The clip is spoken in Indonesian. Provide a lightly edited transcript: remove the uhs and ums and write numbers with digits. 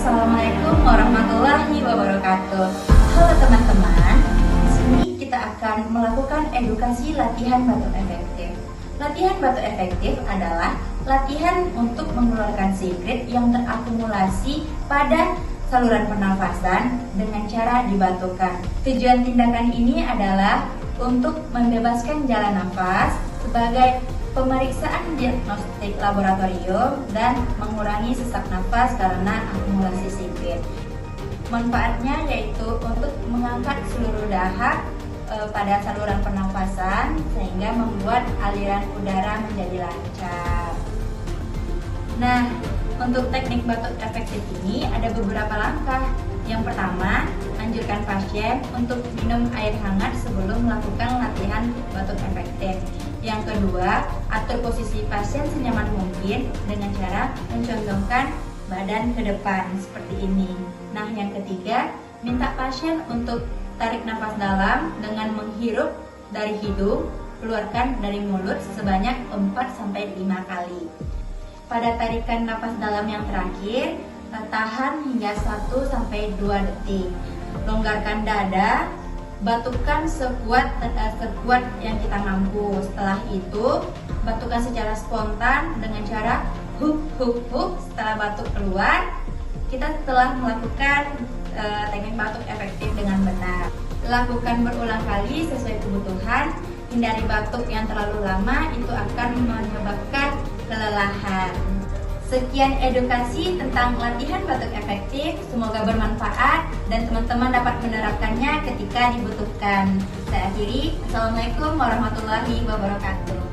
Assalamualaikum warahmatullahi wabarakatuh. Halo teman-teman, di sini kita akan melakukan edukasi latihan batuk efektif. Latihan batuk efektif adalah latihan untuk mengeluarkan secret yang terakumulasi pada saluran pernafasan dengan cara dibatukan. Tujuan tindakan ini adalah untuk membebaskan jalan nafas sebagai pemeriksaan diagnostik laboratorium dan mengurangi sesak nafas karena akumulasi secret. Manfaatnya yaitu untuk mengangkat seluruh dahak pada saluran pernafasan sehingga membuat aliran udara menjadi lancar. Nah, untuk teknik batuk efektif ini ada beberapa langkah. Yang pertama, anjurkan pasien untuk minum air hangat sebelum melakukan latihan batuk efektif. Yang kedua, atur posisi pasien senyaman mungkin dengan cara mencondongkan badan ke depan seperti ini. Nah, yang ketiga, minta pasien untuk tarik nafas dalam dengan menghirup dari hidung, keluarkan dari mulut sebanyak 4-5 kali. Pada tarikan nafas dalam yang terakhir, tahan hingga 1-2 detik. Longgarkan dada, batukan sekuat yang kita mampu. Setelah itu, batukan secara spontan dengan cara huk huk huk. Setelah batuk keluar, kita telah melakukan teknik batuk efektif dengan benar. Lakukan berulang kali sesuai kebutuhan. Hindari batuk yang terlalu lama, itu akan menyebabkan kelelahan. Sekian edukasi tentang latihan batuk efektif, semoga bermanfaat dan teman-teman dapat menerapkannya ketika dibutuhkan. Saya akhiri, Assalamualaikum warahmatullahi wabarakatuh.